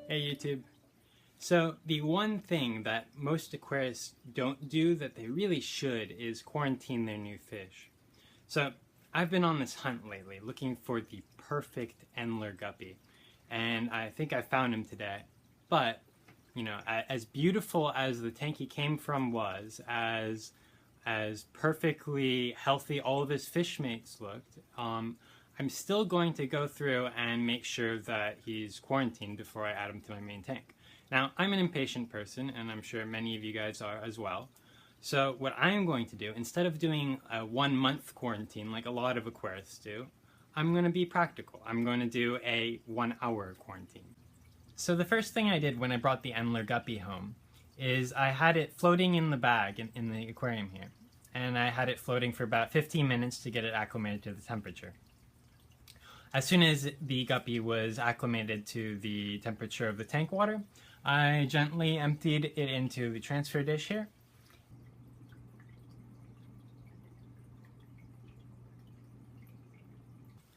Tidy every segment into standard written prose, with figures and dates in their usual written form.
Hey YouTube. So the one thing that most aquarists don't do that they really should is quarantine their new fish. So I've been on this hunt lately looking for the perfect Endler guppy, and I think I found him today. But, you know, as beautiful as the tank he came from was, as perfectly healthy all of his fish mates looked, I'm still going to go through and make sure that he's quarantined before I add him to my main tank. Now, I'm an impatient person, and I'm sure many of you guys are as well. So what I'm going to do, instead of doing a 1-month quarantine like a lot of aquarists do, I'm going to be practical. I'm going to do a 1-hour quarantine. So the first thing I did when I brought the Endler guppy home is I had it floating in the bag in the aquarium here. And I had it floating for about 15 minutes to get it acclimated to the temperature. As soon as the guppy was acclimated to the temperature of the tank water, I gently emptied it into the transfer dish here.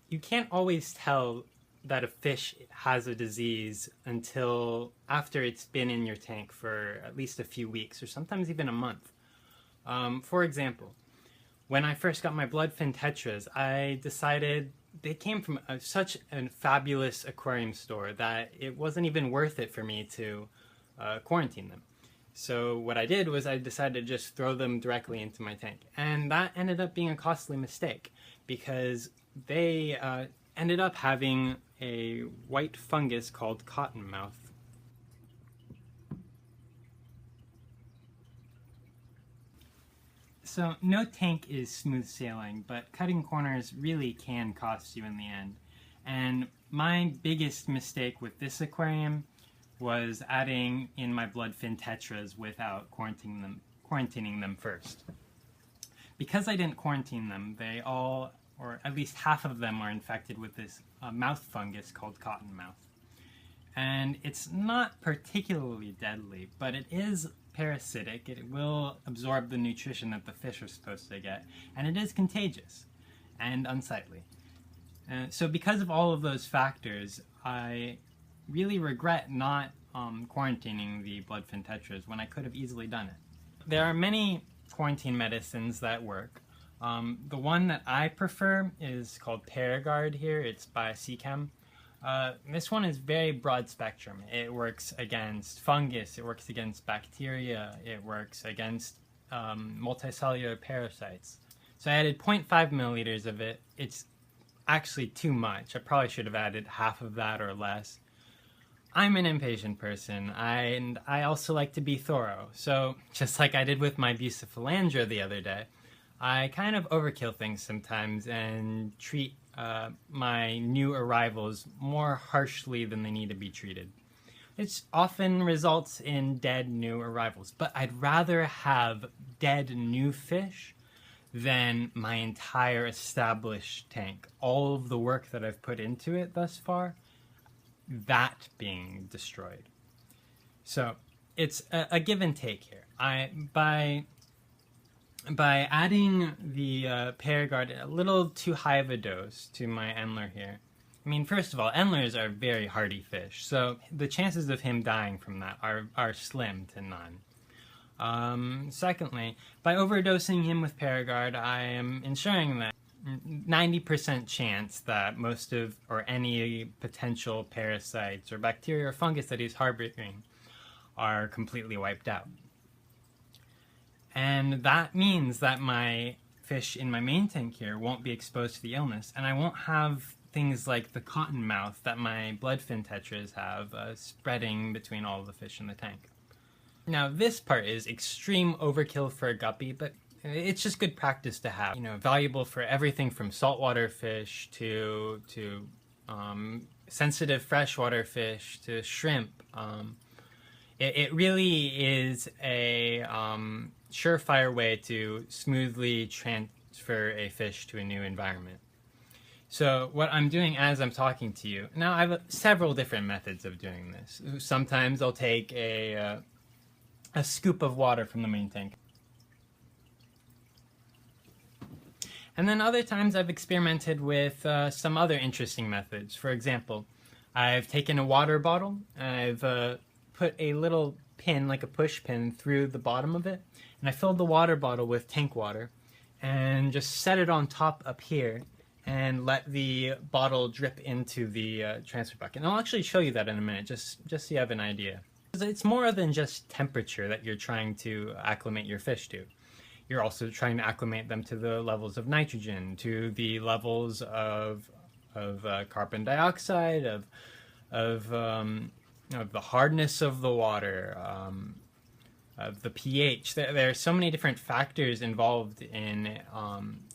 You can't always tell that a fish has a disease until after it's been in your tank for at least a few weeks or sometimes even a month. For example, when I first got my bloodfin tetras, I decided they came from such a fabulous aquarium store that it wasn't even worth it for me to quarantine them. So what I did was I decided to just throw them directly into my tank. And that ended up being a costly mistake because they ended up having a white fungus called cottonmouth. So no tank is smooth sailing, but cutting corners really can cost you in the end. And my biggest mistake with this aquarium was adding in my bloodfin tetras without quarantining them first. Because I didn't quarantine them, they all, or at least half of them, are infected with this mouth fungus called cottonmouth. And it's not particularly deadly, but it is parasitic. It will absorb the nutrition that the fish are supposed to get, and it is contagious and unsightly. So because of all of those factors, I really regret not quarantining the bloodfin tetras when I could have easily done it. There are many quarantine medicines that work. The one that I prefer is called Paragard here. It's by Seachem. This one is very broad spectrum. It works against fungus, it works against bacteria, it works against multicellular parasites. So I added 0.5 milliliters of it. It's actually too much. I probably should have added half of that or less. I'm an impatient person, and I also like to be thorough. So just like I did with my bucephalandra the other day, I kind of overkill things sometimes and treat my new arrivals more harshly than they need to be treated. It often results in dead new arrivals, but I'd rather have dead new fish than my entire established tank. All of the work that I've put into it thus far, that being destroyed. So it's a give and take here. By adding the Paragard a little too high of a dose to my Endler here, I mean, first of all, Endlers are very hardy fish, so the chances of him dying from that are slim to none. Secondly, by overdosing him with Paragard, I am ensuring that 90% chance that most of, or any potential parasites or bacteria or fungus that he's harboring are completely wiped out. And that means that my fish in my main tank here won't be exposed to the illness, and I won't have things like the cottonmouth that my bloodfin tetras have spreading between all of the fish in the tank. Now this part is extreme overkill for a guppy, but it's just good practice to have. You know, valuable for everything from saltwater fish to sensitive freshwater fish to shrimp. It really is a surefire way to smoothly transfer a fish to a new environment. So what I'm doing as I'm talking to you, now I have several different methods of doing this. Sometimes I'll take a scoop of water from the main tank. And then other times I've experimented with some other interesting methods. For example, I've taken a water bottle, I've put a little pin, like a push pin, through the bottom of it, and I filled the water bottle with tank water and just set it on top up here and let the bottle drip into the transfer bucket. And I'll actually show you that in a minute, just so you have an idea. It's more than just temperature that you're trying to acclimate your fish to. You're also trying to acclimate them to the levels of nitrogen, to the levels of carbon dioxide, of the hardness of the water, of the pH. There are so many different factors involved in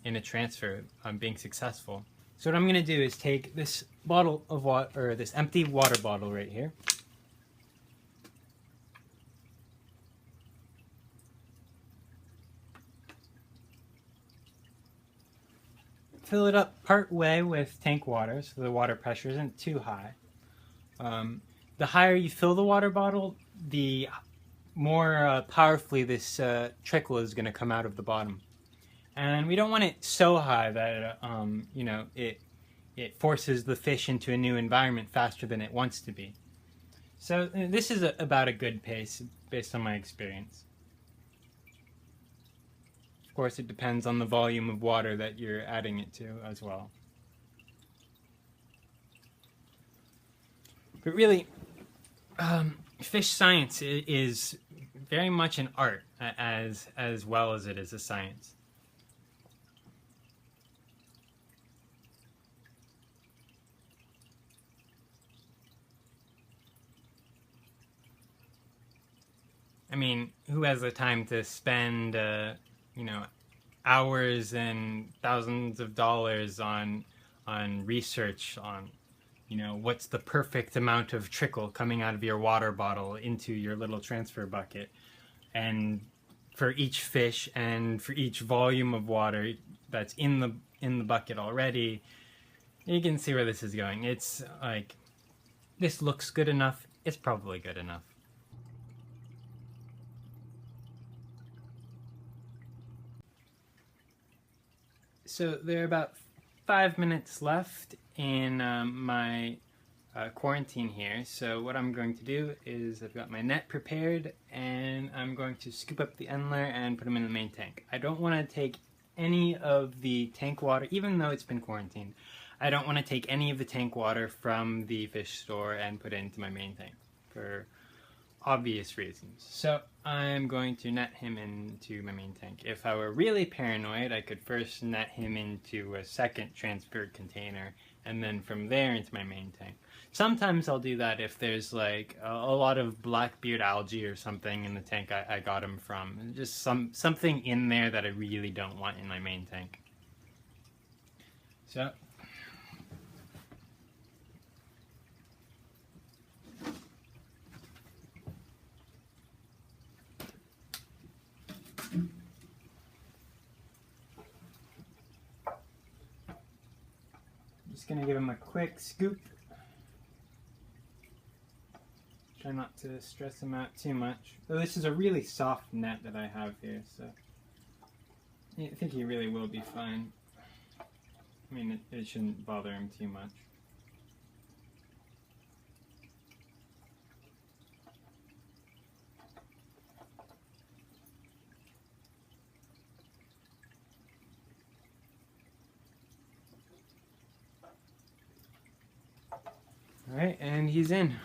a transfer being successful. So what I'm going to do is take this bottle of water, or this empty water bottle right here. Fill it up part way with tank water so the water pressure isn't too high. The higher you fill the water bottle, the more powerfully this trickle is going to come out of the bottom. And we don't want it so high that you know, it forces the fish into a new environment faster than it wants to be. So this is about a good pace based on my experience. Of course, it depends on the volume of water that you're adding it to as well. But really, fish science is very much an art as well as it is a science. I mean, who has the time to spend, you know, hours and thousands of dollars on research on, you know, what's the perfect amount of trickle coming out of your water bottle into your little transfer bucket, and for each fish and for each volume of water that's in the bucket already. You can see where this is going. It's like, this looks good enough, it's probably good enough. So there are about 5 minutes left in my quarantine here. So what I'm going to do is I've got my net prepared, and I'm going to scoop up the endler and put them in the main tank. I don't want to take any of the tank water, even though it's been quarantined. I don't want to take any of the tank water from the fish store and put it into my main tank for obvious reasons. So I'm going to net him into my main tank. If I were really paranoid, I could first net him into a second transferred container, and then from there into my main tank. Sometimes I'll do that if there's like a lot of blackbeard algae or something in the tank I got him from. Just something in there that I really don't want in my main tank. So just gonna give him a quick scoop. Try not to stress him out too much. Though this is a really soft net that I have here, so I think he really will be fine. I mean, it shouldn't bother him too much. Alright, and he's in.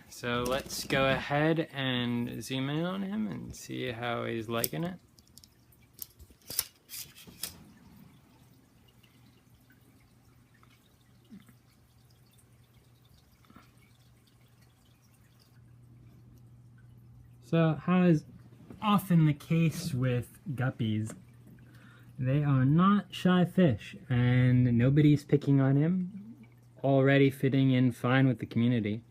So let's go ahead and zoom in on him and see how he's liking it. So, how is often the case with guppies, they are not shy fish, and nobody's picking on him. Already fitting in fine with the community.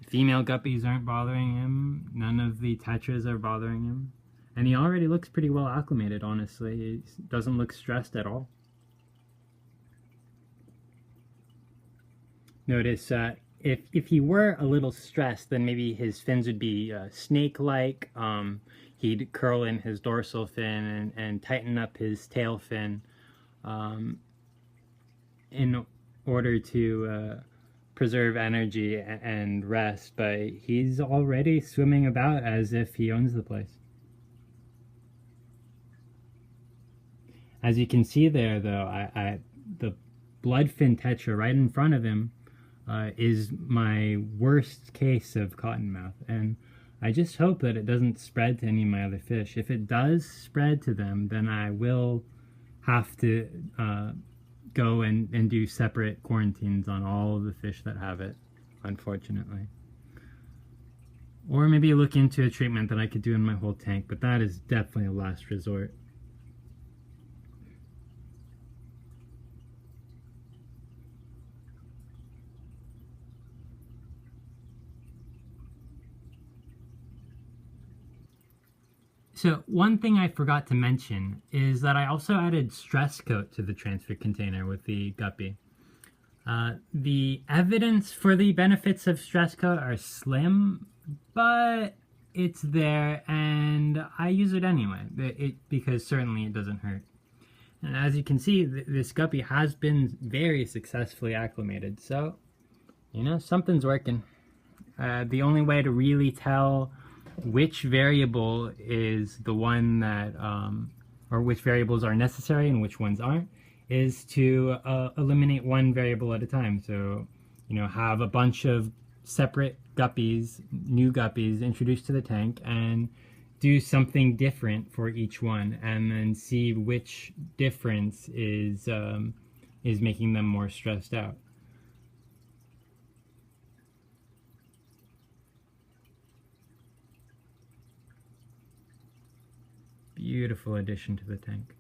Female guppies aren't bothering him, none of the tetras are bothering him, and he already looks pretty well acclimated, honestly. He doesn't look stressed at all. Notice if he were a little stressed, then maybe his fins would be snake-like. He'd curl in his dorsal fin and tighten up his tail fin in order to preserve energy and rest, but he's already swimming about as if he owns the place. As you can see there, though, the bloodfin tetra right in front of him is my worst case of cottonmouth, and I just hope that it doesn't spread to any of my other fish. If it does spread to them, then I will have to go and do separate quarantines on all of the fish that have it, unfortunately. Or maybe look into a treatment that I could do in my whole tank, but that is definitely a last resort. So one thing I forgot to mention is that I also added stress coat to the transfer container with the guppy. The evidence for the benefits of stress coat are slim, but it's there and I use it anyway, because certainly it doesn't hurt. And as you can see, this guppy has been very successfully acclimated, so, you know, something's working. The only way to really tell which variable is the one that, or which variables are necessary and which ones aren't, is to eliminate one variable at a time. So, you know, have a bunch of separate guppies, new guppies introduced to the tank, and do something different for each one, and then see which difference is making them more stressed out. Beautiful addition to the tank.